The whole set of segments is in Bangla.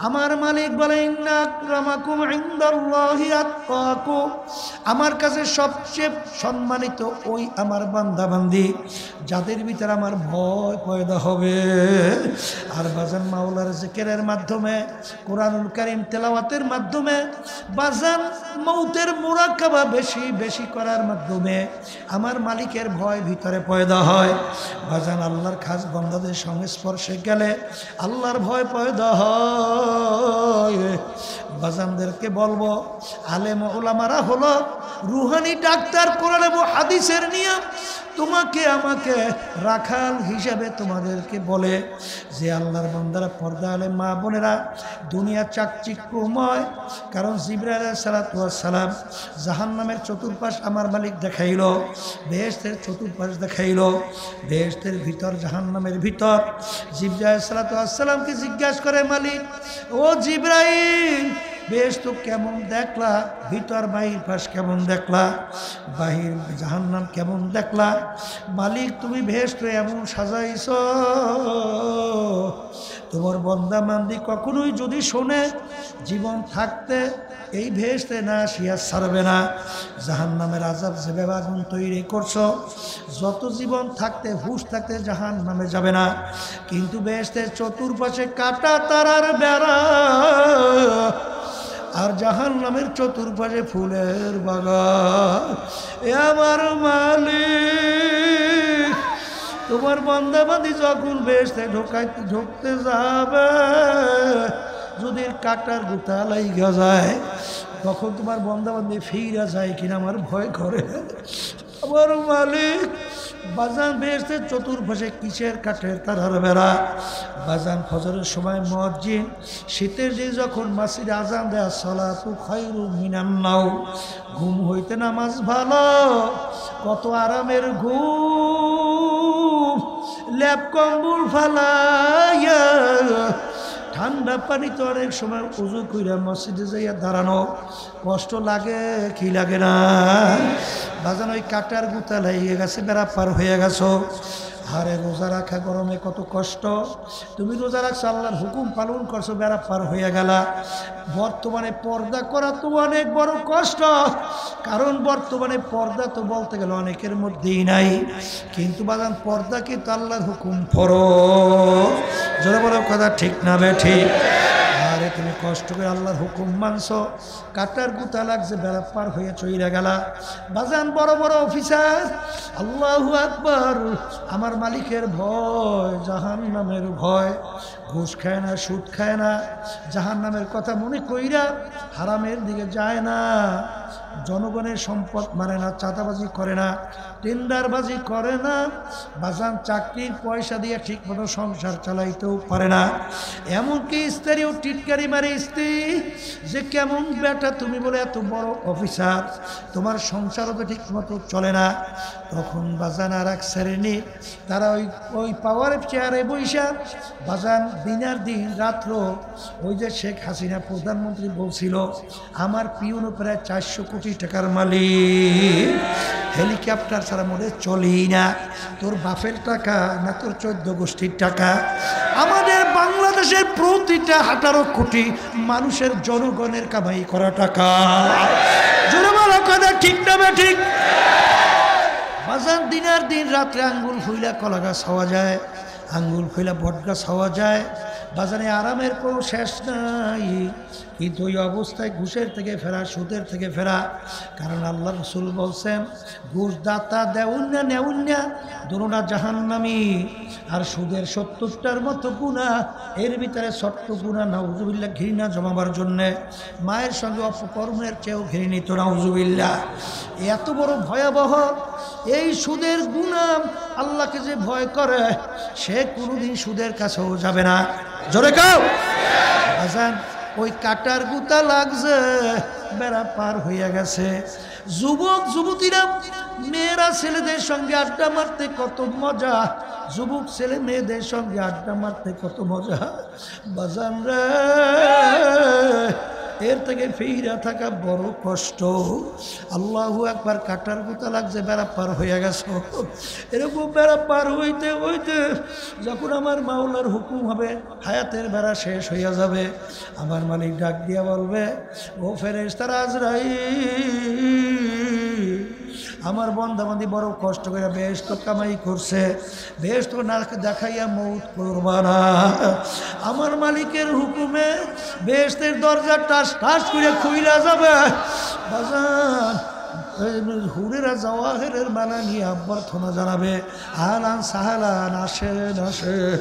আমার মালিক বলে ইন্না আকরামাকুম ইনদাল্লাহি আতকাকুম, আমার কাছে সবচেয়ে সম্মানিত ওই আমার বান্দা বান্দি যাদের ভিতরে আমার ভয় পয়দা হবে। আর বাজান মাওলার জিকিরের মাধ্যমে, কোরআনুল কারীম তেলাওয়াতের মাধ্যমে, বাজান মৌতের মুরাকাবা বেশি বেশি করার মাধ্যমে আমার মালিকের ভয় ভিতরে পয়দা হয়। বাজান আল্লাহর খাস বান্দাদের সংস্পর্শে গেলে আল্লাহর ভয় পয়দা হয়। বাজানদেরকে বলবো, আলেম ওলামারা হলো রুহানি ডাক্তার, কোরআন এবং হাদিসের নিয়ম। তোমাকে আমাকে রাখাল হিসাবে তোমাদেরকে বলে যে আল্লাহর বান্দারা, পর্দা আলেম মা বোনেরা, দুনিয়া চাকচিক্যময়। কারণ জিবরাইল আলাইহিস সালাতু ওয়াস সালাম জাহান্নামের চতুর্পাশ আমার মালিক দেখাইল, বেহেশতের চতুর্পাশ দেখাইল। বেহেশতের ভিতর, জাহান্নামের ভিতর। জিবরাইল আলাইহিস সালাতু ওয়াস সালামকে জিজ্ঞাসা করে মালিক, ও জিবরাইল, বেহেশত কেমন দেখলা? ভিতর বাহির পাশ কেমন দেখলা? বাহির জাহান্নাম কেমন দেখলা? মালিক, তুমি বেহেশত এমন সাজাইছ, তোমার বান্দা বান্দি কখনোই যদি শোনে জীবন থাকতে এই বেহেশতে না আসিয়া ছাড়বে না। জাহান্নামের আযাব যেভাবে আগুন তৈরি করছো, যত জীবন থাকতে হুঁশ থাকতে জাহান্নামে যাবে না। কিন্তু বেহেশতের চতুর্পাশে কাটা তারার বেড়া, আর জাহান্নামের চতুর্পাশে ফুলের বাগান। এ আমার মালিক, তোমার বান্দা বান্দি যখন বেহেশতে ঢুকতে যাবে, যদি কাটার গুতা লাইগা যায়, তখন তোমার বান্দা বান্দি ফিরা যায় কিনা আমার ভয় করে। আমার মালিক, বাজান বেহেশতের চতুর্পাশে কিসের কাঠের তারার বেড়া। বাজান ফজরের সময় মুয়াজ্জিন শীতের যে যখন মসজিদে আজান দেয়, সালাতু খায়রুম মিনান নাওম, ঘুম হইতে নামাজ ভালো। কত আরামের ঘুম, ল্যাপ কম্বল ফালাইয়া ঠান্ডা পানিতে অনেক সময় উজু কইরা মসজিদে যাইয়া দাঁড়ানো কষ্ট লাগে কি লাগে না? বাজান ওই কাটার গুতা লাগিয়ে গেছে, বেড়া পার হয়ে গেছো। আরে রোজা রাখা গরমে কত কষ্ট, তুমি রোজা রাখছো, আল্লাহর হুকুম পালন করছো, বেড়া পার হয়ে গেলা। বর্তমানে পর্দা করা তো অনেক বড় কষ্ট, কারণ বর্তমানে পর্দা তো বলতে গেলে অনেকের মধ্যেই নাই। কিন্তু বাজান পর্দা কিন্তু আল্লাহর হুকুম ফরজ। জোরে বলো কথা ঠিক না বেঠিক? আরে তুমি কষ্ট করে আল্লাহর হুকুম মানছো, কাটার গুতা লাগছে, বেড়া পার হয়ে চইরা গেলা। বাজান বড় বড় অফিসার, আল্লাহু আকবার, আমার মালিকের ভয়, জাহান্নামের ভয়, ঘুষ খায় না, সুদ খায় না, জাহান্নামের কথা মনে কইরা হারামের দিকে যায় না, জনগণের সম্পদ মানে না, চাঁদাবাজি করে না, টেন্ডারবাজি করে না। বাজান চাকরির পয়সা দিয়ে ঠিকমতো সংসার চালাইতেও পারে না। এমনকি স্ত্রীও টিটকারি মারে স্ত্রী, যে কেমন বেটা তুমি বলে এত বড় অফিসার, তোমার সংসারও তো ঠিকমতো চলে না। তখন বাজান আর এক শ্রেণী, তারা ওই পাওয়ারের চেয়ারে বৈশা বাজান দিনের দিন রাত্র, ওই যে শেখ হাসিনা প্রধানমন্ত্রী বলছিল আমার পিউনও প্রায় 400 কোটি টাকার মালিক, হেলিকপ্টার ছাড়া মনে চলেই না। তোর বাপের টাকা না তোর 14 গোষ্ঠীর টাকা? আমাদের বাংলাদেশের প্রতিটা 18 কোটি মানুষের জনগণের কামাই করা টাকা। জোরে বলো কথা ঠিক না ঠিক? বাজান দিনের দিন রাত্রে আঙ্গুল ফুইলা কলা গাছ হওয়া যায়, আঙ্গুল ফুইলা বট গাছ হওয়া যায়। বাজারে আরামের কোনো শেষ নাই। কিন্তু ওই অবস্থায় ঘুষের থেকে ফেরা, সুদের থেকে ফেরা, কারণ আল্লাহ রাসূল বলছেন ঘুষ দাতা দেউন্না নেউন্না দুনোটা জাহান্নামী। আর সুদের 70টার মতো গুনাহ, এর ভিতরে ছোট্ট গুনাহ নাউজুবিল্লাহ, ঘৃণা জমাবার জন্যে, মায়ের সঙ্গে অপকর্মের চেয়েও ঘৃণিত নাউজুবিল্লাহ। এত বড় ভয়াবহ এই সুদের গুনাহ, আল্লাহকে যে ভয় করে সে কোনোদিন সুদের কাছেও যাবে না। জোরে কাও আজান, ওই কাটার গুতা লাগছে, বেড়া পার হইয়া গেছে। যুবক যুবতীরা, মেয়েরা ছেলেদের সঙ্গে আড্ডা মারতে কত মজা, যুবক ছেলে মেয়েদের সঙ্গে আড্ডা মারতে কত মজা। বাজান রে, এর থেকে ফিরা থাকা বড় কষ্ট। আল্লাহু একবার কাটার গুতা লাগছে, বেড়া পার হয়ে গেছো। এরকম বেড়া পার হইতে হইতে যখন আমার মাওলার হুকুম হবে হায়াতের বেড়া শেষ হইয়া যাবে, আমার মালিক ডাক দিয়া বলবে, ও ফেরেশতারা আজরাইল, আমার বন্দাবান্দি বড় কষ্ট করে বেহেশত কামাই করছে, বেহেশত না দেখাইয়া মৌত করবা না। আমার মালিকের হুকুমে বেহেশতের দরজা টাস টাস করে খুইলা যাবে। বাজান হুরেরা জওয়াহেরের মালা নিয়ে অভ্যর্থনা জানাবে, আহলান সাহলান, আসেন আসেন।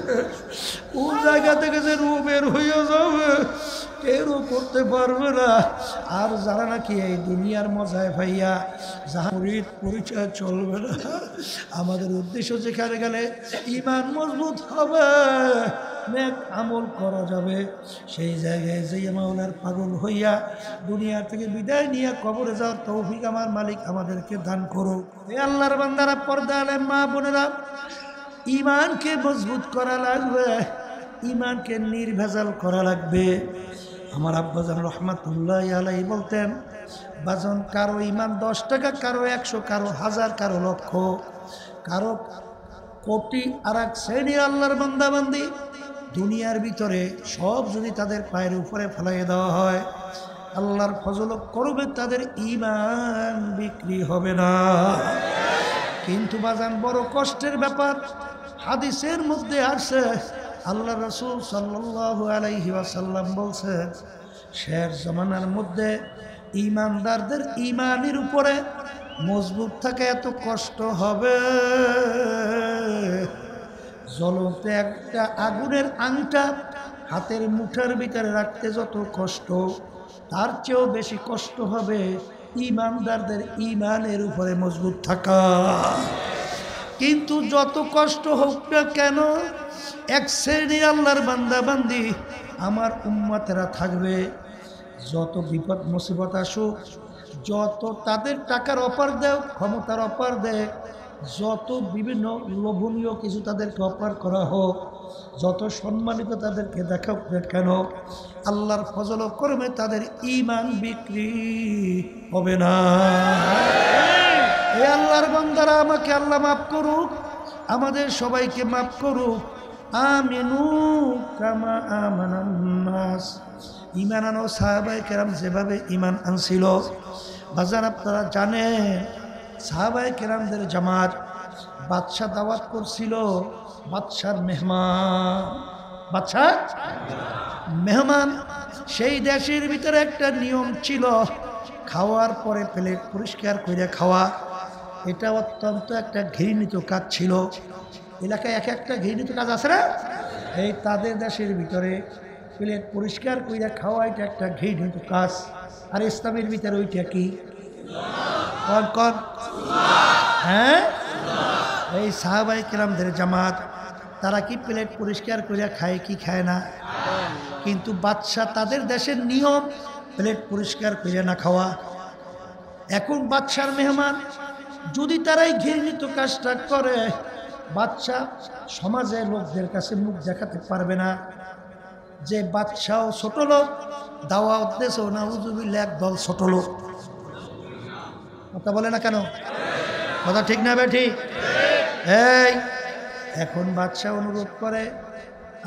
কোন জায়গা থেকে যে রু বের হইয়া যাবে কেউ করতে পারবে না। আর যারা নাকি এই দুনিয়ার মজায় ভাইয়া যাহা পরিচয় চলবে না, আমাদের উদ্দেশ্য যেখানে গেলে ঈমান মজবুত হবে, নেক আমল করা যাবে, সেই জায়গায় যে মাওলার পাগল হইয়া দুনিয়া থেকে বিদায় নিয়ে কবরে যাওয়ার তৌফিক আমার মালিক আমাদেরকে দান করুক। এই আল্লাহর বান্দারা, পর্দা আলেম মা বোনেরা, ঈমানকে মজবুত করা লাগবে, ঈমানকে নির্ভেজাল করা লাগবে। আমার আব্বাজান রহমাতুল্লাহ আলাইহি বলতেন, বাজন কারো ঈমান 10 টাকা, কারো 100, কারো 1000, কারো লক্ষ, কারো কোটি। আর এক শ্রেণীর আল্লাহর বান্দাবান্দি দুনিয়ার ভিতরে সব যদি তাদের পায়ের উপরে ফেলাইয়ে দেওয়া হয়, আল্লাহর ফজল করবে, তাদের ঈমান বিক্রি হবে না। কিন্তু বাজান বড় কষ্টের ব্যাপার, হাদিসের মধ্যে আসে আল্লাহ রাসূল সাল্লাল্লাহু আলাইহি ওয়াসাল্লাম বলছেন, শেষ জামানার মধ্যে ঈমানদারদের ঈমানের উপরে মজবুত থাকে এত কষ্ট হবে, জ্বলতে একটা আগুনের আংটা হাতের মুঠার ভিতরে রাখতে যত কষ্ট, তার চেয়েও বেশি কষ্ট হবে ঈমানদারদের ঈমানের উপরে মজবুত থাকা। কিন্তু যত কষ্ট হোক না কেন, এক শ্রেণীর আল্লাহর বান্দাবান্দি আমার উম্মতেরা থাকবে, যত বিপদ মুসিবত আসুক, যত তাদের টাকার অফার দেয়, ক্ষমতার অফার দেয়, যত বিভিন্ন লোভনীয় কিছু তাদেরকে অফার করা হোক, যত সম্মানিত তাদেরকে দেখা কেন, আল্লাহর ফজল কর্মে তাদের ঈমান বিক্রি হবে না। এই আল্লাহর বান্দারা, আমাকে আল্লাহ মাফ করুক, আমাদের সবাইকে মাফ করুক। আমিনু কামা আমানান নাস। ঈমান আনো সাহাবায়ে কেরাম যেভাবে ঈমান আনছিল, বাজার আপনারা জানেন, সাহাবায়ে কেরামদের জামাত বাদশা দাওয়াত করছিল, বাদশার মেহমান। সেই দেশের ভিতরে একটা নিয়ম ছিল, খাওয়ার পরে প্লেট পরিষ্কার করে খাওয়া। এটা অত্যন্ত একটা ঘৃণিত কাজ ছিল। এলাকায় এক একটা ঘৃণিত কাজ আছে না, এই তাদের দেশের ভিতরে প্লেট পরিষ্কার করে খাওয়া এটা একটা ঘৃণিত কাজ। আর ইসলামের ভিতরে ওইটা কি? কন হ্যাঁ, এই সাহাবায়ে কেরামদের জামাত, তারা কি প্লেট পরিষ্কার করে খায় কি খায় না? কিন্তু বাদশা, তাদের দেশের নিয়ম প্লেট পরিষ্কার করে না খাওয়া। এখন বাদশার মেহমান যদি তারাই ঘৃণিত কাজটা করে, বাদশা সমাজের লোকদের কাছে মুখ দেখাতে পারবে না যে বাদশাও ছোট লোক, দাওয়াত দেশও নাউজুবিল্লাহ একদল ছোট লোক। কথা বলে না কেন? কথা ঠিক না বেঠি? এই এখন বাদশা অনুরোধ করে,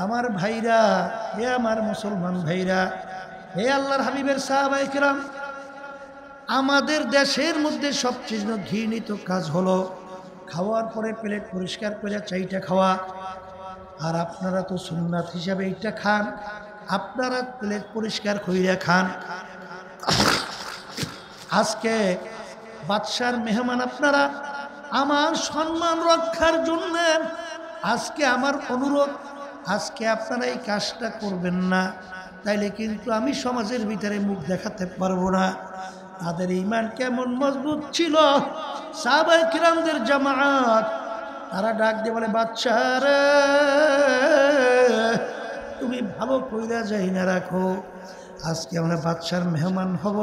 আমার ভাইরা, হে আমার মুসলমান ভাইরা, হে আল্লাহর হাবিবের সাহাবায়ে কেরাম, আমাদের দেশের মধ্যে সবচেয়ে ঘৃণিত কাজ হলো খাওয়ার পরে প্লেট পরিষ্কার করে চাইটা খাওয়া। আর আপনারা তো সুন্নাত হিসাবে এইটা খান, আপনারা প্লেট পরিষ্কার কইরা খান। আজকে বাদশার মেহমান আপনারা, আমার সম্মান রক্ষার জন্য আজকে আমার অনুরোধ, আজকে আপনারা এই কাজটা করবেন না, তাইলে কিন্তু আমি সমাজের ভিতরে মুখ দেখাতে পারবো না। তাদের ঈমান কেমন মজবুত ছিল, সাহাবায়ে কিরামদের জামাত, তারা ডাক দিয়ে বলে, বাদশা রে, তুমি ভালো কইরা যাই না রাখো, আজকে আমরা বাদশার মেহমান হব,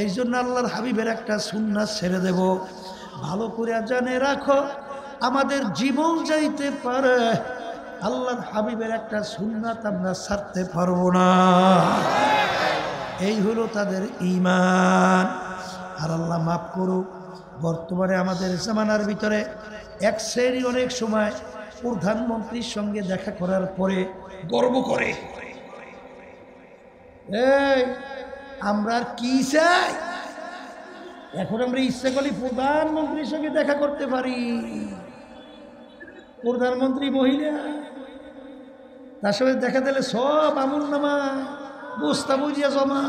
এই জন্য আল্লাহর হাবিবের একটা সুন্নাত ছেড়ে দেব, ভালো করে জানে রাখো, আমাদের জীবন যাইতে পারে, আল্লাহর হাবিবের একটা সুন্নাত আমরা ছাড়তে পারবো না। এই হলো তাদের ঈমান। আর আল্লাহ মাফ করুক, বর্তমানে আমাদের জামানার ভিতরে এক শ্রেণী অনেক সময় প্রধানমন্ত্রীর সঙ্গে দেখা করার পরে গর্ব করে, এই আমরা আর কি চাই, এখন আমরা ইচ্ছা করলে প্রধানমন্ত্রীর সঙ্গে দেখা করতে পারি। প্রধানমন্ত্রী মহিলা, তার সঙ্গে দেখা দিলে সব আমল নামা বস্তা বুঝিয়া জমা।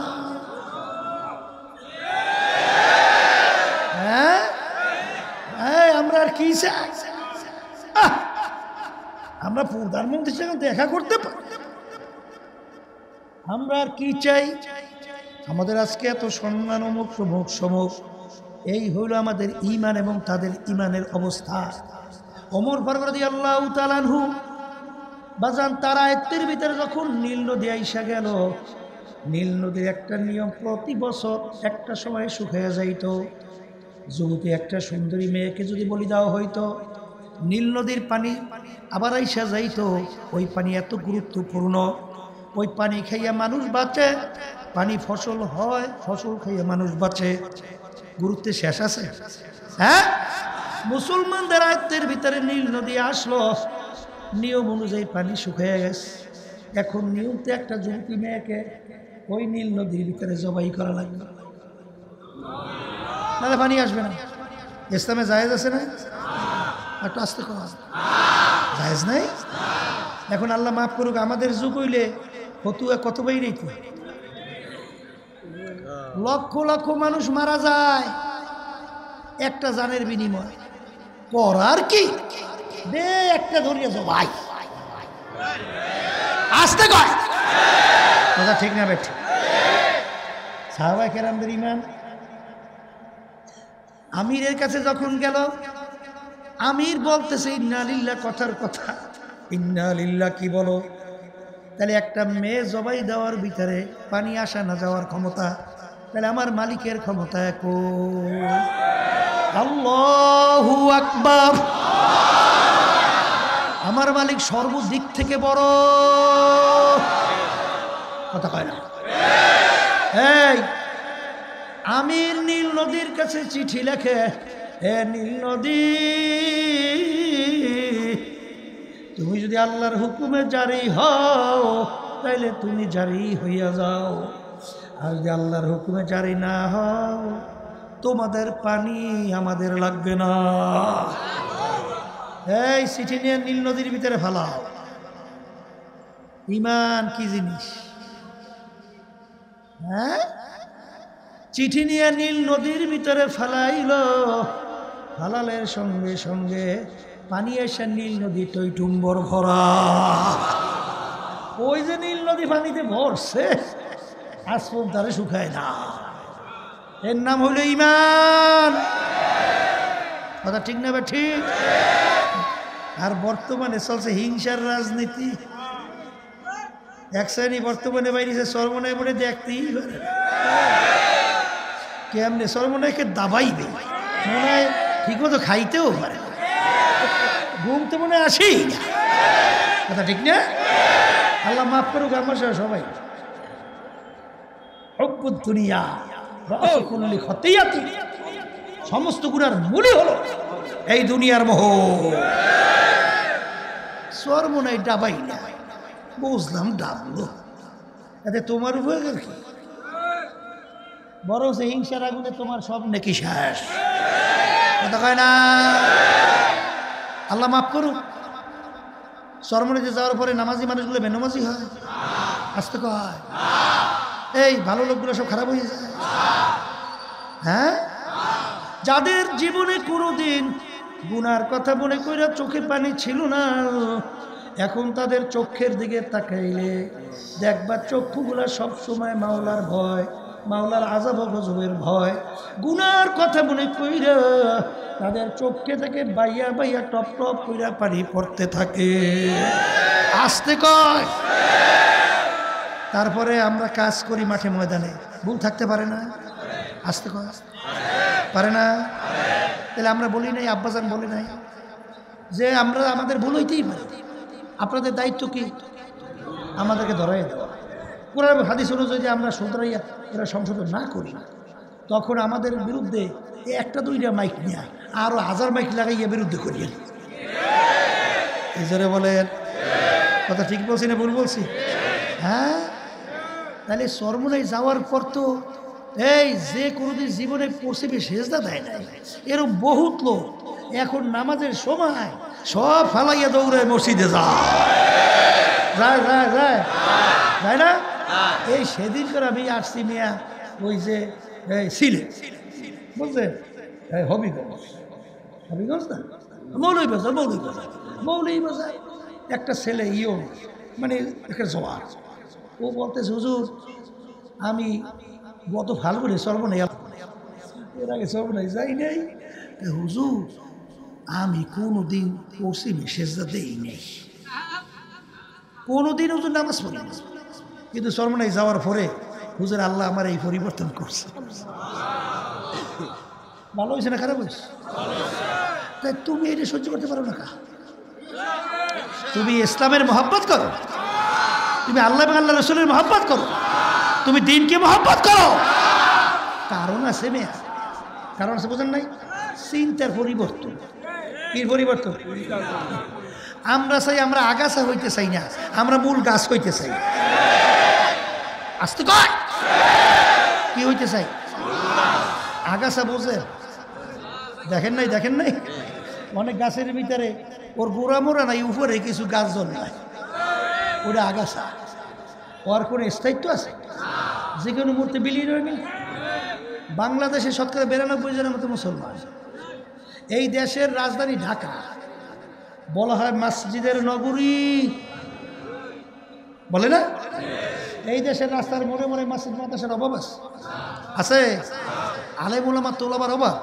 হ্যাঁ, আমরা আর কি চাই, আমরা প্রধানমন্ত্রীর সঙ্গে দেখা করতে পারি, আমরা আর কি চাই। আমাদের আজকে এত সম্মান, অমুক সমুক সমুক, এই হইল আমাদের ঈমান এবং তাদের ঈমানের অবস্থা। ওমর ফারুক রাদিয়াল্লাহু তাআলা আনহু বাজান তার আয়ত্তের ভিতরে যখন নীল নদী আইসা গেল, নীল নদীর একটা নিয়ম, প্রতি বছর একটা সময় শুকিয়ে যাইত। যুবতী একটা সুন্দরী মেয়েকে যদি বলি দেওয়া হইতো, নীল নদীর পানি আবার আইসা যাইত। ওই পানি এত গুরুত্বপূর্ণ, ওই পানি খাইয়া মানুষ বাঁচে, পানি ফসল হয়, ফসল খাইয়া মানুষ বাঁচে। গুরুত্বে শেষ আছে? হ্যাঁ, মুসলমানদের আয়ত্তের ভিতরে নীল নদী আসলো, নিয়ম অনুযায়ী পানি শুকিয়ে গেছে। এখন নিয়মতে একটা যুবতী মেয়েকে ওই নীল নদীর ভিতরে জবাই করা লাগবে, নাহলে পানি আসবে না। ইসলামে জায়েজ আছে না? একটু আস্তে করা জায়েজ নাই। এখন আল্লাহ মাফ করুক, আমাদের যুগ হইলে ফতুয়া কত বাইরে, লক্ষ লক্ষ মানুষ মারা যায় একটা জানের বিনিময়। করার কি, দে একটা ধরিয়া জবাই, আসতে কয় কথা ঠিক না বেঠ। সাহাবায়ে কেরামদের ঈমান। আমিরের কাছে যখন গেল, আমির বলতেছে ইন্না লিল্লাহ, কথার কথা ইন্না লিল্লাহ কি বলো? তাহলে একটা মেয়ে জবাই দেওয়ার ভিতরে পানি আসা না যাওয়ার ক্ষমতা, তাহলে আমার মালিকের ক্ষমতা কই? আল্লাহু আকবার। আমার মালিক সর্বদিক থেকে বড়, কথা কয় না? এই আমির নীল নদীর কাছে চিঠি লেখে, হে নীল নদী, তুমি যদি আল্লাহর হুকুমে জারি হও তাইলে তুমি জারি হইয়া যাও, আর যদি আল্লাহর হুকুমে জারি না হও তোমাদের পানি আমাদের লাগবে না। এই চিঠি নিয়ে নীল নদীর ভিতরে ফেলাও। ঈমান কি জিনিস? হ্যাঁ, চিঠি নিয়ে নীল নদীর ভিতরে ফেলাইল, ফালালের সঙ্গে সঙ্গে পানি এসে নীল নদী টইটুম্বর ভরা। ওই যে নীল নদী পানিতে ভরছে, আজ পর্যন্ত তারে শুকায় না। এর নাম হইল ঈমান। কথা ঠিক না? ঠিক। আর বর্তমানে চলছে হিংসার রাজনীতি। এক শ্রেণী বর্তমানে বাইরেছে সর্বনয় বলে দেখতেই পারে, কেমনে সর্বনয়কে দাবাইবে, মনে হয় ঠিক মতো খাইতেও পারে, ঘুম তো মনে আসেই না। কথা ঠিক না? আল্লাহ মাফ করুক আমার সবাই। হুব্বুদ দুনিয়া রাসু কুল্লি খতিয়াতি, সমস্ত গুনার মূলই হলো এই দুনিয়ার মোহ। সর্বনয় ডাবাই না, বুঝলাম ডাবলো, এতে তোমার উপকার কি? বড় সে হিংসার আগুনে তোমার সব নেকি শেষ। কথা কয় না? আল্লাহ মাফ করুক। সরমনিতে যাওয়ার পরে নামাজি মানুষগুলো বেনামাজি হয়, আসতে কয় এই ভালো লোকগুলো সব খারাপ হয়ে যায়। হ্যাঁ, যাদের জীবনে কোনোদিন গুনার কথা মনে কইরা চোখে পানি ছিল না, এখন তাদের চোখের দিকে তাকাইলে দেখবা চক্ষুগুলা সবসময় মাওলার ভয়, মাওলার আযাব গজবের ভয়। গুনার কথা মনে কইরা তাদের চোখে থেকে বাইয়া বাইয়া টপ টপ কইরা পানি পড়তে থাকে। আসতে কয়। তারপরে আমরা কাজ করি মাঠে ময়দানে, ভুল থাকতে পারে না? আসতে কয় পারে না? তাহলে আমরা বলি নাই, আব্বাজান বলি নাই যে আমরা আমাদের ভুল হইতেই পারে, আপনাদের দায়িত্ব কি? আমাদেরকে ধরাই দেওয়া। কোরআন হাদিস অনুযায়ী যে আমরা সুতরাইয়া এরা সংশোধন না করি, তখন আমাদের বিরুদ্ধে একটা দুইটা মাইক নিয়ে আরও 1000 মাইক লাগাইয়া বিরুদ্ধে করিয়েন। এই জোরে বলেন, কথা ঠিক বলছি না ভুল বলছি? হ্যাঁ, তাহলে চরমনাই যাওয়ার পর তো এই যে কোনোদিন জীবনে পশ্চিমে সেজদা দেয় নাই এরকম বহুত লোক এখন নামাজের সময় সব ফালাইয়া দৌড়ায় মসজিদে যায় যায় যায় যায় যায় না? এই সেদিন করে আমি আসছি মিয়া ওই যে সিলেট বুঝলেন, হবিগঞ্জ, হবিগঞ্জ না মৌলভীবাজার, মৌলভীবাজার একটা ছেলে মানে একটা জোয়ার, ও বলতেছে হুজুর আমি গত ফাল্গুনে সর্বনাই এর আগে সর্বনাই যাই নাই, হুজুর আমি কোনোদিন পশ্চিমে সেজদা দেই নেই, কোনোদিন হুজুর নামাজ পড়ি না, কিন্তু সর্বনাই যাওয়ার পরে হুজুর আল্লাহ আমার এই পরিবর্তন করছে। ভালো হয়েছে না খারাপ হয়েছে? তাই তুমি এটা সহ্য করতে পারো না কা? তুমি ইসলামের মহব্বত করো, তুমি আল্লাহ এবং আল্লাহ রসুলের মহব্বত করো, তুমি দিনকে মহব্বত করো। কারণ আছে মেয়া, কারণ আছে বোঝেন নাই? চিন্তার পরিবর্তন। কি পরিবর্তন? আমরা চাই আমরা আগাছা হইতে চাই না, আমরা মূল গাছ হইতে চাই। আসতে কয় কি হইতে চাই? আগাছা বোঝেন? দেখেন নাই অনেক গাছের ভিতরে ওর গোড়া মোড়া নাই, উপরে কিছু গাছ জন্মায়, ওটা আগাছা। ওর কোনো স্থায়িত্ব আছে? যে কোনো মুহূর্তে বিলীন হয়ে গেল। বাংলাদেশে শতকরা 92% মতো মুসলমান। এই দেশের রাজধানী ঢাকা, বলা হয় মসজিদের নগরী, বলে না? এই দেশের রাস্তার মোড়ে মোড়ে মসজিদ মাদ্রাসার অভাব আছে, আলেম ওলামা তোলাবার অভাব।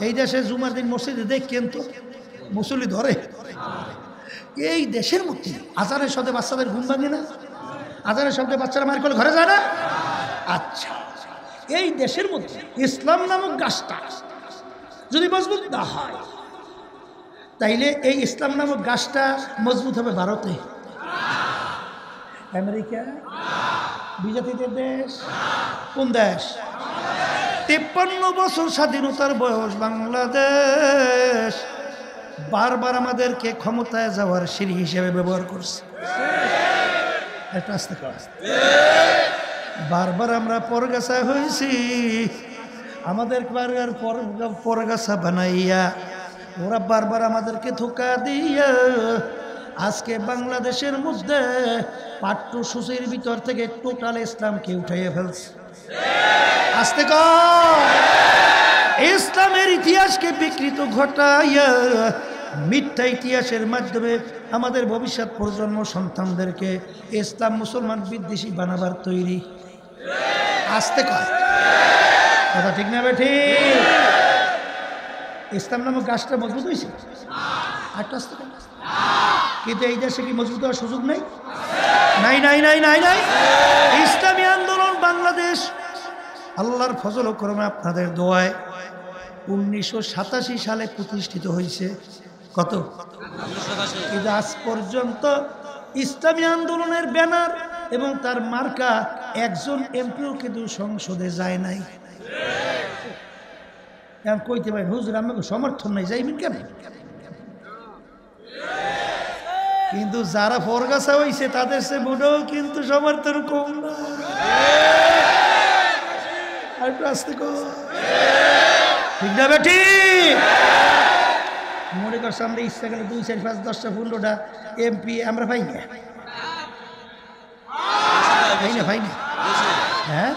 এই দেশে জুমার দিন মসজিদে দেখেন তো মুসল্লি ধরে। এই দেশের মধ্যে আজানের শব্দে বাচ্চাদের ঘুম ভাঙে না? আজানের শব্দে বাচ্চারা মার করে ঘরে যায় না? আচ্ছা, এই দেশের মধ্যে ইসলাম নামক গাছটা যদি মজবুত না হয়, তাইলে এই ইসলাম নামক গাছটা মজবুত হবে ভারতে, আমেরিকা, বিজাতিদের দেশ। কোন দেশ? 53 বছর স্বাধীনতার বয়স বাংলাদেশ বারবার আমাদেরকে ক্ষমতায় যাওয়ার সিঁড়ি হিসেবে ব্যবহার করছে। বারবার আমরা পরগাছা হয়েছি, আমাদের পরগাছা বানাইয়া ওরা বারবার আমাদেরকে ধোঁকা দিয়া আজকে বাংলাদেশের মধ্যে পাঠ্যসূচির ভিতর থেকে টোটাল ইসলামকে উঠাইয়া ফেলছে। আস্তে ইসলামের ইতিহাসকে বিকৃত ঘটাইয়া মিথ্যা ইতিহাসের মাধ্যমে আমাদের ভবিষ্যৎ প্রজন্ম সন্তানদেরকে ইসলাম মুসলমান বিদ্বেষী বানাবার তৈরি। আস্তে কথা ঠিক না বেঠি? ইসলাম নামক গাছটা মজবুত হয়েছে একটা আস্তে, কিন্তু এই দেশে কি মজবুত হওয়ার সুযোগ নেই? নাই নাই নাই নাই নাই। ইসলামী আন্দোলন বাংলাদেশ আল্লাহর ফজল ও করমে আপনাদের দোয়ায় 1987 সালে প্রতিষ্ঠিত হয়েছে। কত? কিন্তু আজ পর্যন্ত ইসলামী আন্দোলনের ব্যানার এবং তার মার্কা একজন এমপিও কিন্তু সংসদে যায় নাই। এখন কইতে পারেন হুজুর আমাকে সমর্থন নাই, যাইবেন কেন? কিন্তু যারা ফরগাছা হয়েছে তাদের সে মোটেও কিন্তু সমর্থন কম না। ঠিক না বেটি? মনে করছে আমরা ইচ্ছা গেলে 2, 4, 5, 10টা 15টা এমপি আমরা পাই না, পাই না। হ্যাঁ,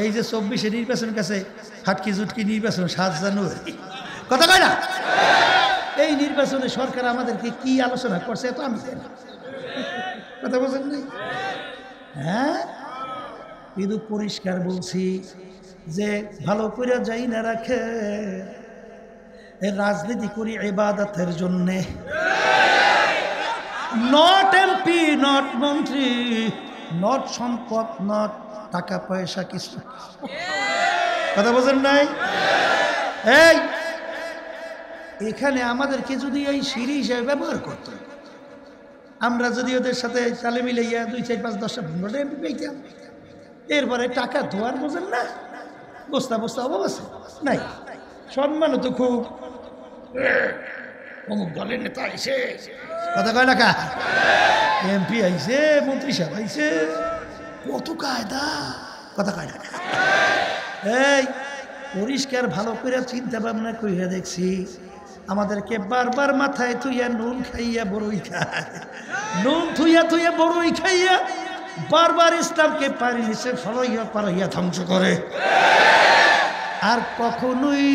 এই যে 24-এ নির্বাচন কাছে ফাটকি জুটকি নির্বাচন 7 জানুয়ারি, কথা কয় না? এই নির্বাচনে সরকার আমাদেরকে কি আলোচনা করছে এত আমি জানি, কথা বলছেন না? হ্যাঁ, কিন্তু পরিষ্কার বলছি যে ভালো করে যাই না রাখে রাজনীতি করি ইবাদতের জন্যে, নট এমপি, নট মন্ত্রী, নট সম্পদ, নট টাকা পয়সা, কিছু কথা বোঝেন নাই? এই এখানে আমাদেরকে যদি এই সিঁড়ি হিসেবে ব্যবহার করত, আমরা যদি ওদের সাথে তালে মিলাইয়া 2, 4, 5, 10টা 15টা এমপি পেতাম, এরপরে টাকা ধোয়ার বোঝেন না, বস্তা বস্তা অভাব আছে নাই, সম্মানও তো খুব, অমুক দলের নেতা আইসে, কথা কয় না কা, এমপি আইসে, মন্ত্রী সাহেব আইসে, কত কায়দা, কথা কয় না। এই পরিষ্কার ভালো করে চিন্তা ভাবনা কইরা দেখছি, আমাদেরকে বারবার মাথায় থুইয়া নুন খাইয়া বড়ই খায়, নুন থুইয়া থুইয়া বড়ই খাইয়া বারবার ইসলামকে পারি নিচে ফলাইয়া পারাইয়া ধ্বংস করে। আর কখনোই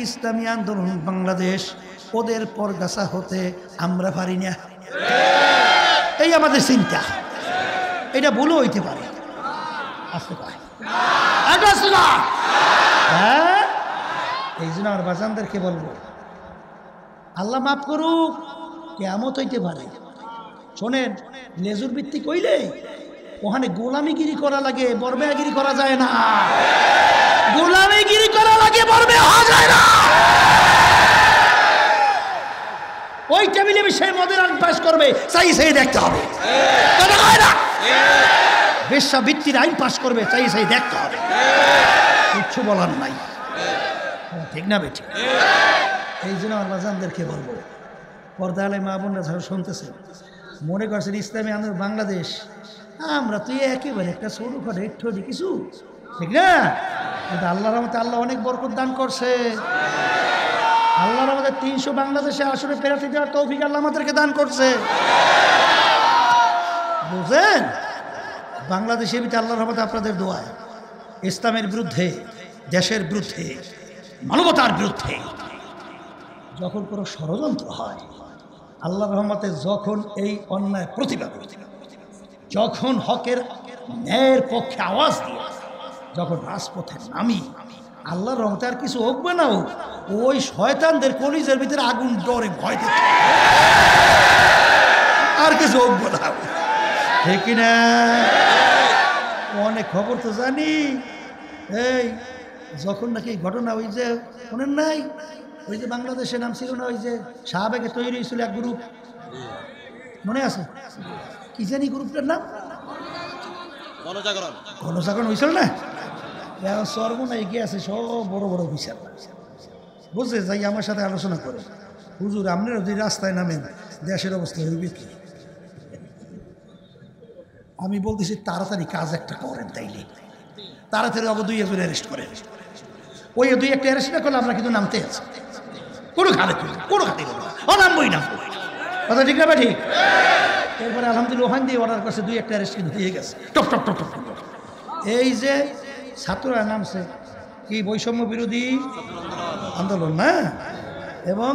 ইসলামী আন্দোলন বাংলাদেশ ওদের পরগাছা হতে আমরা পারি না, এই আমাদের চিন্তা। এটা ভুলও হইতে পারে, আসতে পারে, হ্যাঁ। এই জন্য আমার বাজানদেরকে বলবো, আল্লাহ মাফ করুক, কেয়ামত হইতে পারে। শোনেন, লেজুর ভিত্তি কইলে ওখানে গোলামিগিরি করা লাগে, বরবেয়াগিরি করা যায় না। গোলামিগিরি করা লাগে, বরবে হওয়া যায় না। ওই টেবিলে সে মদের আইন পাস করবে, চাই সেই দেখতে হবে, কথা কয় না। বেশ্যাবৃত্তির আইন পাস করবে, চাই সেই দেখতে হবে, কিচ্ছু বলার নাই, ঠিক না বেঠিক? এই জন্য আমার বাজানদেরকে বলবো, পর্দা আলে মা বোনরা যারা শুনতেছে, মনে করছেন ইসলামী আন্দোলন বাংলাদেশ, আমরা তো একেবারে একটা ছোটখাটো একটু কিছু, ঠিক না? কিন্তু আল্লাহর রহমতে আল্লাহ অনেক বরকত দান করছে। আল্লাহর আমাদের 300 বাংলাদেশে আসলে প্রার্থী দেওয়ার তৌফিক আল্লাহ আমাদেরকে দান করছে, বুঝলেন? বাংলাদেশের ভিতরে আল্লাহর রহমতে আপনাদের দোয়ায় ইসলামের বিরুদ্ধে, দেশের বিরুদ্ধে, মানবতার বিরুদ্ধে যখন কোনো ষড়যন্ত্র হয়, আল্লাহর রহমতে যখন এই অন্যায় প্রতিবাদ, যখন হকের ন্যায়ের পক্ষে আওয়াজ দিয়ে যখন রাজপথে নামি, আল্লাহর রহমতে আর কিছু হোক না হোক, ওই শয়তানদের কলিজের ভিতরে আগুন ডরে ভয় দিতে, আর কিছু হোক না, ঠিক না? অনেক খবর তো জানি। এই যখন নাকি ঘটনা, ওই যে শোনেন নাই, ওই যে বাংলাদেশের নাম ছিল না, ওই যে শাহবাগে তৈরি হয়েছিল এক গ্রুপ, মনে আছে? কি জানি গ্রুপটার নাম? গণজাগরণ হয়েছিল না? এখন সর্বনা এগিয়ে আছে সব বড় বড় অফিসার, বুঝছে, যাই আমার সাথে আলোচনা করে, হুজুর আপনারা যদি রাস্তায় নামেন দেশের অবস্থা হইবে কি? আমি বলতেছি তাড়াতাড়ি কাজ একটা করেন, তাইলে তাড়াতাড়ি অব 2-1 অ্যারেস্ট করেন। ওই 2-1 অ্যারেস্ট না করলে আমরা কিন্তু নামতে আছি, কোনো খালে কোনো খাতে নামবই না, কথা ঠিক না? ঠিক। এরপরে আলহামদুলিল্লাহ ওখান দিয়ে অর্ডার করছে, 2-1 অ্যারেস্ট কিন্তু হয়ে গেছে, টপ টপ টপ টপ। এই যে ছাত্ররা নামছে কি বৈষম্য বিরোধী আন্দোলন না, এবং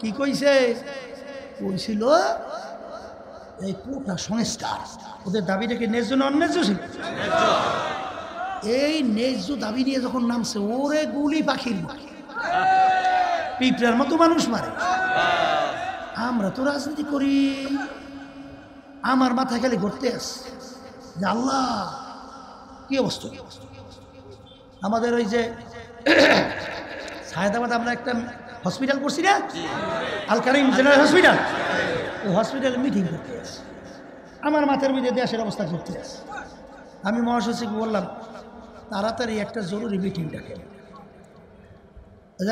কি কইছে, কইছিল এই কোটা সংস্কার, ওদের দাবিটাকে ন্যায্য না অন্যায্য ছিল? এই ন্যায্য দাবি নিয়ে যখন নামছে, ওরে গুলি পাখির পিঁপড়ার মতো মানুষ মারে। আমরা তো রাজনীতি করি, আমার মাথায় খালি ঘুরতে আসে যে আল্লাহ কি অবস্থা। আমাদের ওই যে সায়দাবাদ আমরা একটা হসপিটাল করছি না, আল কারিম জেনারেল হসপিটাল, ওই হসপিটালে মিটিং করতে আসে, আমার মাথার মধ্যে দেশের অবস্থা করতে আসে। আমি মহাসচিবকে বললাম তাড়াতাড়ি একটা জরুরি মিটিং ডাকেন।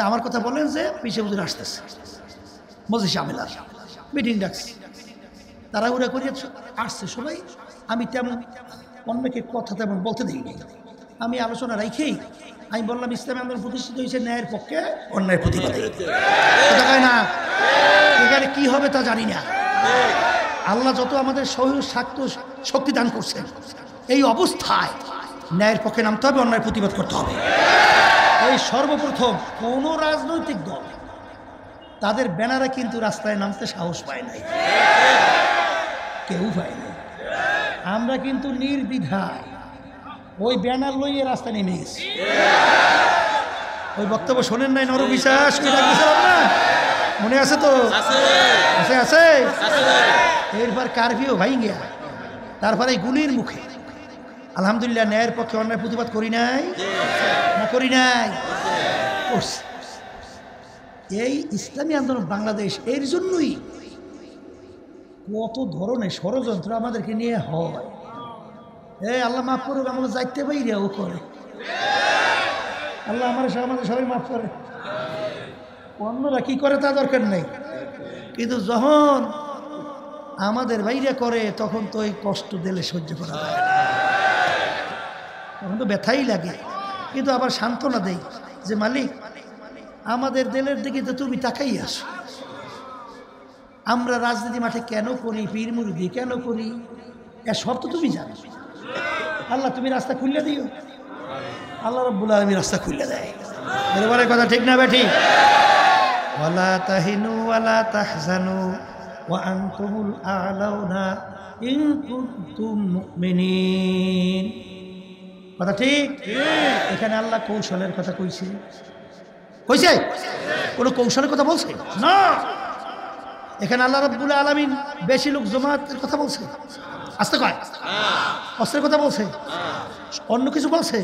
আমার কথা বললেন যে পিছিয়ে হুজুর আসতেছে, মসজিদ শামিল মিটিং ডাকছি, তাড়াহুড়া করিয়ে আসছে সবাই। আমি তেমন অন্যকে কথা তেমন বলতে দিইনি, আমি আলোচনা রাখেই আমি বললাম ইসলামী আন্দোলন প্রতিষ্ঠিত হয়েছে ন্যায়ের পক্ষে, অন্যায়ের প্রতিবাদে। না এখানে কি হবে তা জানি না, আল্লাহ যত আমাদের সহিষ্ণু শক্তি দান করছেন, এই অবস্থায় ন্যায়ের পক্ষে নামতে হবে, অন্যায়ের প্রতিবাদ করতে হবে। এই সর্বপ্রথম কোনো রাজনৈতিক দল তাদের ব্যানারে কিন্তু রাস্তায় নামতে সাহস পায় নাই, কেউ পায় নাই। আমরা কিন্তু নির্দ্বিধায় ওই ব্যানার লইয়ে রাস্তা নেমে গেছি। ওই বক্তব্য শোনেন নাই নরবিশ্বাস, মনে আছে তো? আছে। এরপর কারফিউ ভাই গিয়া, তারপরে গুলির মুখে আলহামদুলিল্লাহ ন্যায়ের পক্ষে অন্যায় প্রতিবাদ করি নাই না, করি নাই, করছি। এই ইসলামী আন্দোলন বাংলাদেশ এর জন্যই কত ধরনের ষড়যন্ত্র আমাদেরকে নিয়ে হয়। আল্লাহ মাফ করুক, আমাকে যাইতে পাইরে ও করে। আল্লাহ আমাদের সবাই মাফ করে। অন্যরা কি করে তা দরকার নেই, কিন্তু যখন আমাদের বাইরে করে তখন তো এই কষ্ট দিলে সহ্য করা যায় না, তখন তো ব্যথাই লাগে। কিন্তু আবার সান্ত্বনা দেই যে মালিক, আমাদের দিলের দিকে তো তুমি তাকাই আসো। আমরা রাজনীতি মাঠে কেন করি, পীর মুরিদি কেন করি, সব তো তুমি জানো। আল্লাহ তুমি রাস্তা খুলে দিও। আল্লাহ রাব্বুল আলামিন রাস্তা খুলে দেয়। বলে কথা ঠিক না বেঠি? ওয়ালা তাহিনু ওয়ালা তাহজানু ওয়া আনতুমুল আ'লাউনা ইন কুনতুম মুমিনিন। কথা ঠিক? এখানে আল্লাহ কৌশলের কথা কইছে। কোনো কৌশলের কথা বলছে না। এখানে আল্লাহ রাব্বুল আলামিন বেশি লোক জমাতের কথা বলছে, আস্তে কয় অস্ত্রের কথা বলছে, অন্য কিছু বলছে।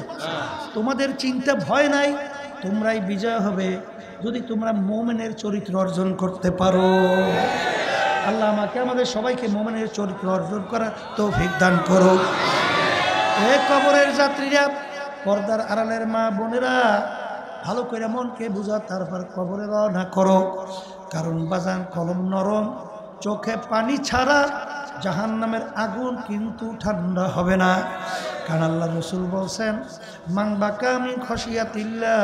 তোমাদের চিন্তা ভয় নাই, তোমরাই বিজয় হবে যদি তোমরা মুমিনের চরিত্র অর্জন করতে পারো। আল্লাহ আমাকে আমাদের সবাইকে মুমিনের চরিত্র অর্জন করার তৌফিক দান করো। কবরের যাত্রীরা, পর্দার আড়ালের মা বোনেরা, ভালো করে মনকে বুঝা, তারপর কবরে রওনা করো। কারণ বাজান কলম নরম, চোখে পানি ছাড়া জাহান্নামের আগুন কিন্তু ঠান্ডা হবে না। কারণ আল্লাহ রাসূল বলছেন, মান বাকা মিন খাশিয়াতিল্লাহ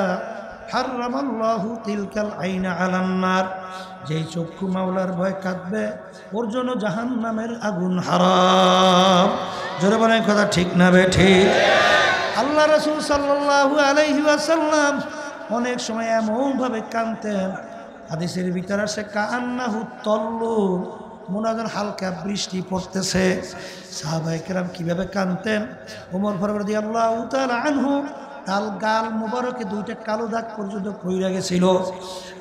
হারামাল্লাহু তিলকাল আইনা আলান নার। যেই চক্ষু মাওলার ভয় কাঁদবে ওর জন্য জাহান্নামের আগুন হারাম। জোরে বলেন কথা ঠিক না বেঠিক? আল্লাহ রাসূল সাল্লাল্লাহু আলাইহি ওয়াসাল্লাম অনেক সময় এমনভাবে কাঁদতেন, হাদিসের ভিতরে আছে কান্নাহু তল্লু, মনে হয় হালকা বৃষ্টি পড়তেছে। সাহাবায়ে কেরাম কিভাবে কাঁদতেন? ওমর ফারুক রাদিয়াল্লাহু তাআলা আনহু তাল গাল মুবারকে দুইটা কালো দাগ পর্যন্ত পইরা গেছিল।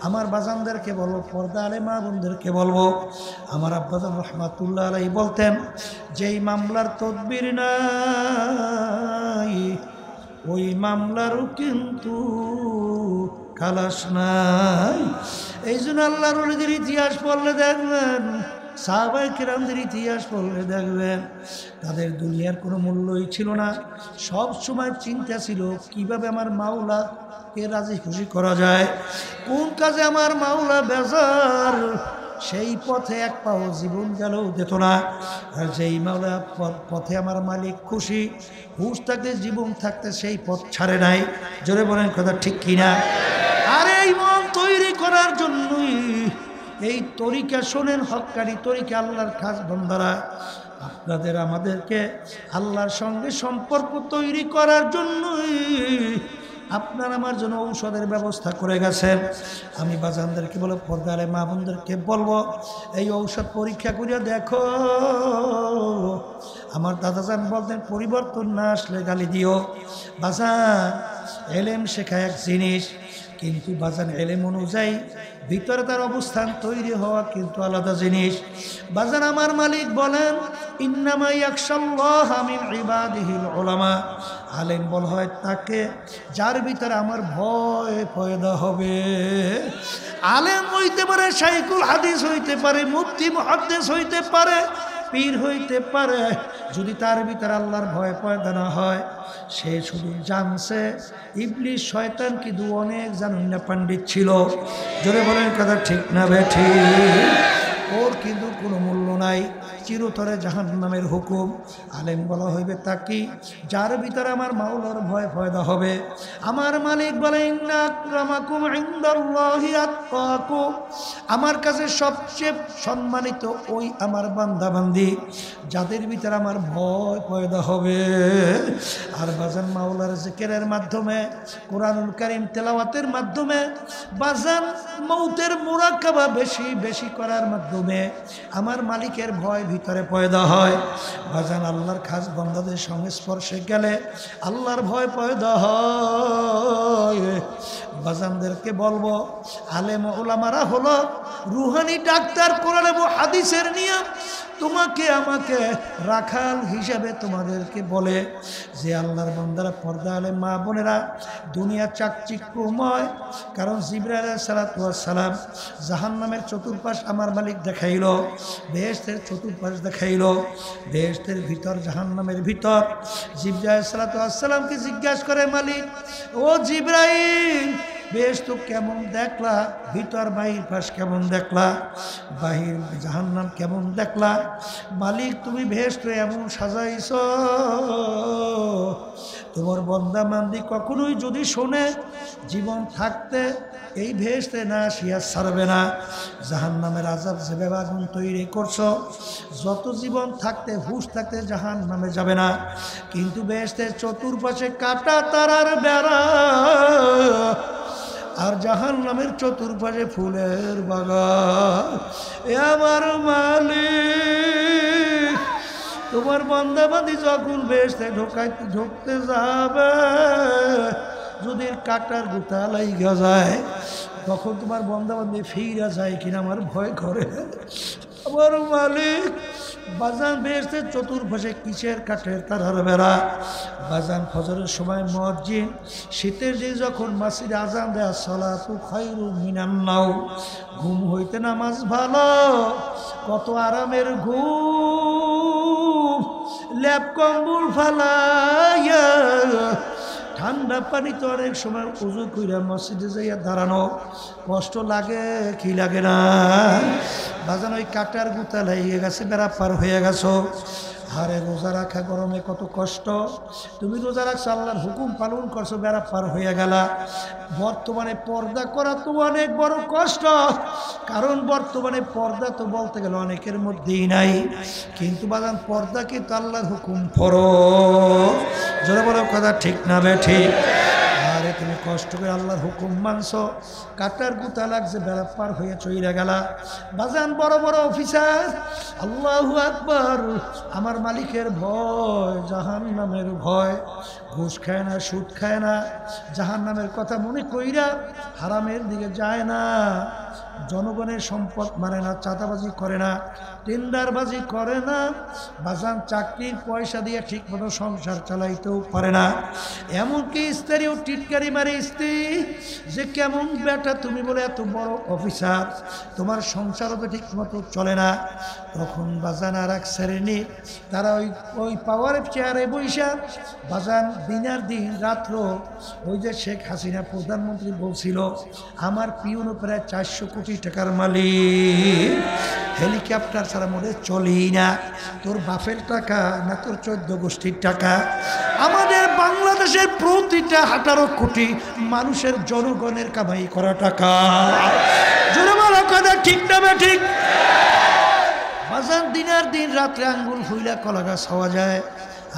আমার বাজানদেরকে বলবো, পর্দা আলে মা বোনদেরকে বলবো, আমার আব্বাজান রহমাতুল্লাহ আলাইহি বলতেন, যেই মামলার তদবির নাই ওই মামলারও কিন্তু খালাস নাই। এই জন্য আল্লাহর ওলিদের ইতিহাস পড়লে দেখবেন, সাহাবায়ে কেরামদের ইতিহাস পড়লে দেখবেন, তাদের দুনিয়ার কোনো মূল্যই ছিল না। সব সময় চিন্তা ছিল কিভাবে আমার মাওলাকে রাজি খুশি করা যায়, কোন কাজে আমার মাওলা বেজার, সেই পথে এক পাও জীবন গেলেও যেত না। আর যেই মাওলা পথে আমার মালিক খুশি, হুঁশ থাকতে জীবন থাকতে সেই পথ ছাড়ে নাই। জোরে বলেন কথা ঠিক কিনা? আর এই মন তৈরি করার জন্যই এই তরিকা শোনেন, হক্কানি তরিকা, আল্লাহর খাস বান্দারা, আপনাদের আমাদেরকে আল্লাহর সঙ্গে সম্পর্ক তৈরি করার জন্যই আপনার আমার জন্য ঔষধের ব্যবস্থা করে গেছেন। আমি বাজানদেরকে বলে, পর্দারে মা বোনদেরকে বলবো, এই ঔষধ পরীক্ষা করে দেখো। আমার দাদাজান বলতেন, পরিবর্তন না আসলে গালি দিও। বাজান এলেম শেখা এক জিনিস, কিন্তু বাজান এলেম অনুযায়ী ভিতরে তার অবস্থান তৈরি হওয়া কিন্তু আলাদা জিনিস। বাজান আমার মালিক বলেন, ইন্নামা ইয়াখশাল্লাহা মিন ইবাদিহিল উলামা। আলেম বল হয় তাকে যার ভিতরে আমার ভয় পয়দা হবে। আলেম হইতে পারে, শাইখুল হাদিস হইতে পারে, মুফতি মুহাদ্দিস হইতে পারে, পীর হইতে পারে, যদি তার ভিতরে আল্লাহর ভয় পয়দা না হয়, সে শুধু জানছে ইবলিস শয়তান কিন্তু অনেক জানুন না পণ্ডিত ছিল। জোরে বলেন কথা ঠিক না বেঠিক? ওর কিন্তু কোনো মূল্য নাই, চিরতরে জাহান্নামের হুকুম। আলেম বলা হইবে তাকে যার ভিতরে আমার মাওলার ভয় পয়দা হবে। আমার মালিক বলে, ইন্না আকরামাকুম ইনদাল্লাহি আতকাকুম, আমার কাছে সবচেয়ে সম্মানিত ওই আমার বান্দা বান্দি যাদের ভিতরে আমার ভয় পয়দা হবে। আর বাজান মাওলার জিকিরের মাধ্যমে, কোরআনুল কারীম তেলাওয়াতের মাধ্যমে, বাজান মৌতের মুরাকাবা বেশি বেশি করার মাধ্যমে আমার মালিকের ভয় ভিতরে পয়দা হয়। বাজান আল্লাহর খাস বান্দাদের সংস্পর্শে গেলে আল্লাহর ভয় পয়দা হয়। বাজানদেরকে বলবো, আলেম ওলামারা হলো রুহানি ডাক্তার, কোরআন এবং হাদিসের নিয়ম তোমাকে আমাকে রাখাল হিসাবে তোমাদেরকে বলে যে আল্লাহর বান্দারা, পর্দা আলে মা বোনেরা, দুনিয়া চাকচিক্যময়। কারণ জিবরাইল আলাইহিস সালাতু ওয়াস সালাম জাহান্নামের চতুর্পাশ আমার মালিক দেখাইল, বেহেশতের চতুর্পাশ দেখাইল, বেহেশতের ভিতর জাহান্নামের ভিতর। জিবরাইল আলাইহিস সালাতু ওয়াস সালামকে জিজ্ঞাসা করে মালিক, ও জিবরাইল, বেহেশত কেমন দেখলা, ভিতর বাহির পাশ কেমন দেখলা, বাহির জাহান্নাম কেমন দেখলা? মালিক, তুমি বেহেশত এমন সাজাইছ, তোমার বান্দা বান্দি কখনোই যদি শোনে জীবন থাকতে এই বেহেশতে না আসিয়া ছাড়বে না। জাহান্নামের আযাব যেভাবে আগুন তৈরি করছো, যত জীবন থাকতে হুঁশ থাকতে জাহান্নামে যাবে না। কিন্তু বেহেশতের চতুর্পাশে কাটা তারার বেড়া, আর জাহান্নামের চতুর্পাশে ফুলের বাগান। এ আমার মালিক, তোমার বান্দা বান্দি যখন বেহেশতে ঢুকতে যাবে, যদি কাটার গুতা লাইগা যায়, তখন তোমার বান্দা বান্দি ফিরা যায় কিনা আমার ভয় করে। আমার মালিক, বাজান বেহেশতের চতুর্পাশে কিসের কাঠের তারার বেড়া? বাজান ফজরের সময় মুয়াজ্জিন শীতের যে যখন মাসির আজান দেয়, সালাতু খায়রুম মিনান নাওম, ঘুম হইতে নামাজ ভালো, কত আরামের ঘুম। ল্যাপ কম্বল ফালাইয়া ঠান্ডা পানিতে অনেক সময় উজু কইরা মসজিদে যাইয়া দাঁড়ানো কষ্ট লাগে কি লাগে না? বাজান ওই কাটার গুতা লাগিয়ে গেছে, বেড়া পার হয়ে গেছো। আরে রোজা রাখা গরমে কত কষ্ট, তুমি রোজা রাখছো, আল্লাহর হুকুম পালন করছো, বেড়া পার হয়ে গেলা। বর্তমানে পর্দা করা তো অনেক বড় কষ্ট, কারণ বর্তমানে পর্দা তো বলতে গেলে অনেকের মধ্যেই নাই। কিন্তু বাজান পর্দাকে তো আল্লাহর হুকুম ফরজ, জোরে বলো কথা ঠিক না বেঠিক? আরে তুমি কষ্ট করে আল্লাহর হুকুম মানছো, কাটার গুতা লাগছে, বেড়া পার হয়ে চইরা গেলা। বাজান বড় বড় অফিসার, আল্লাহু আকবার, আমার মালিকের ভয়, জাহান্নামের ভয়, ঘুষ খায় না, সুদ খায় না, জাহান্নামের কথা মনে কইরা হারামের দিকে যায় না, জনগণের সম্পদ মানে না, চাঁদাবাজি করে না, টেন্ডারবাজি করে না, বাজান চাকরির পয়সা দিয়ে ঠিকমতো সংসার চালাইতেও পারে না। এমনকি স্ত্রীও টিটকারি মারে স্ত্রী, যে কেমন বেটা তুমি বলে এত বড় অফিসার, তোমার সংসারও তো ঠিকমতো চলে না। তখন বাজান আর এক শ্রেণী, তারা ওই পাওয়ারের চেয়ারে বৈশা বাজান দিনার দিন রাত্র, ওই যে শেখ হাসিনা প্রধানমন্ত্রী বলছিল আমার পিউনও প্রায় 400 কোটি টাকার মালিক, হেলিকপ্টার ছাড়া মনে চলেই না। তোর বাপের টাকা না তোর 14 গোষ্ঠীর টাকা? আমাদের বাংলাদেশের প্রতিটা 18 কোটি মানুষের জনগণের কামাই করা টাকা। জোরে বলো কথা ঠিক না ঠিক? বাজান দিনার দিন রাত্রে আঙ্গুল ফুইলা কলা গাছ হওয়া যায়,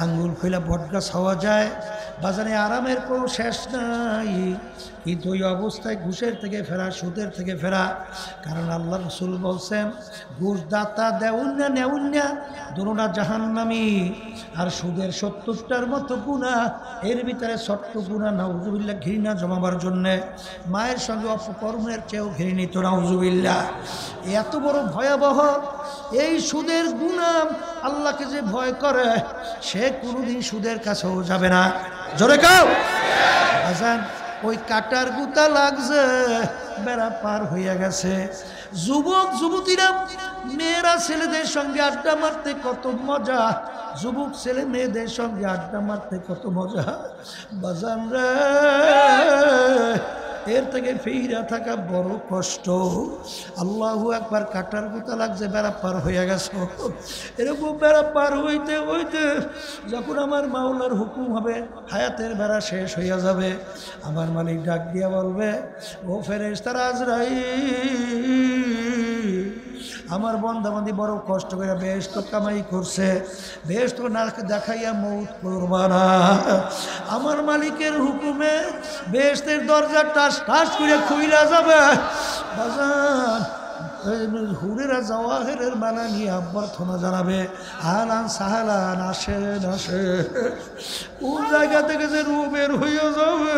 আঙ্গুল ফুইলা বট গাছ হওয়া যায়। বাজারে আরামের কোনো শেষ নাই। কিন্তু ওই অবস্থায় ঘুষের থেকে ফেরা, সুদের থেকে ফেরা, কারণ আল্লাহ রাসূল বলছেন ঘুষ দাতা দেউন্না নেউন্না দুটোটা জাহান্নামী, আর সুদের 70টার মতো গুনাহ, এর ভিতরে ছোট্ট গুনাহ নাউজুবিল্লাহ ঘৃণা জমাবার জন্যে, মায়ের সঙ্গে অপকর্মের চেয়েও ঘৃণিত নাউজুবিল্লাহ। এত বড় ভয়াবহ এই সুদের গুনাহ, আল্লাহকে যে ভয় করে সে কোনোদিন সুদের কাছেও যাবে না। জোরে কাও আজান, ওই কাটার গুতা লাগছে, বেড়া পার হইয়া গেছে। যুবক যুবতীরা, মেয়েরা ছেলেদের সঙ্গে আড্ডা মারতে কত মজা, যুবক ছেলে মেয়েদের সঙ্গে আড্ডা মারতে কত মজা। বাজান রে, এর থেকে ফিরা থাকা বড় কষ্ট। আল্লাহু আকবার, কাটার গুতা লাগছে, বেড়া পার হইয়া গেছো। এরকম বেড়া পার হইতে হইতে যখন আমার মাওলার হুকুম হবে হায়াতের বেড়া শেষ হইয়া যাবে, আমার মালিক ডাক দিয়া বলবে, ও ফেরেশতারা আজরাইল, আমার বান্দাবান্দি বড় কষ্ট করে বেহেশত কামাই করছে, বেহেশত না দেখাইয়া মৌত করবা না। আমার মালিকের হুকুমে বেহেশতের দরজা টাস টাস করে খুইলা যাবে। বাজান, হুরেরা জওয়াহেরের মালা নিয়ে অভ্যর্থনা জানাবে, আহলান সাহলান, আসেন আসেন। কোন জায়গা থেকে যে রু বের হইয়া যাবে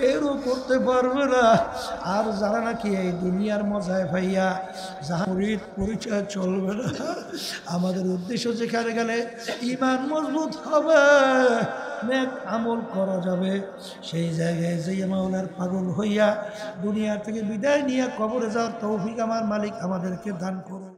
কেউ করতে পারবে না। আর যারা নাকি এই দুনিয়ার মজায় ভাইয়া মুরিদ পরিচয় চলবে না, আমাদের উদ্দেশ্য যেখানে গেলে ঈমান মজবুত হবে, নেক আমল করা যাবে, সেই জায়গায় যে মাওলার পাগল হইয়া দুনিয়া থেকে বিদায় নিয়ে কবরে যাওয়ার তৌফিক আমার মালিক আমাদেরকে দান করুন।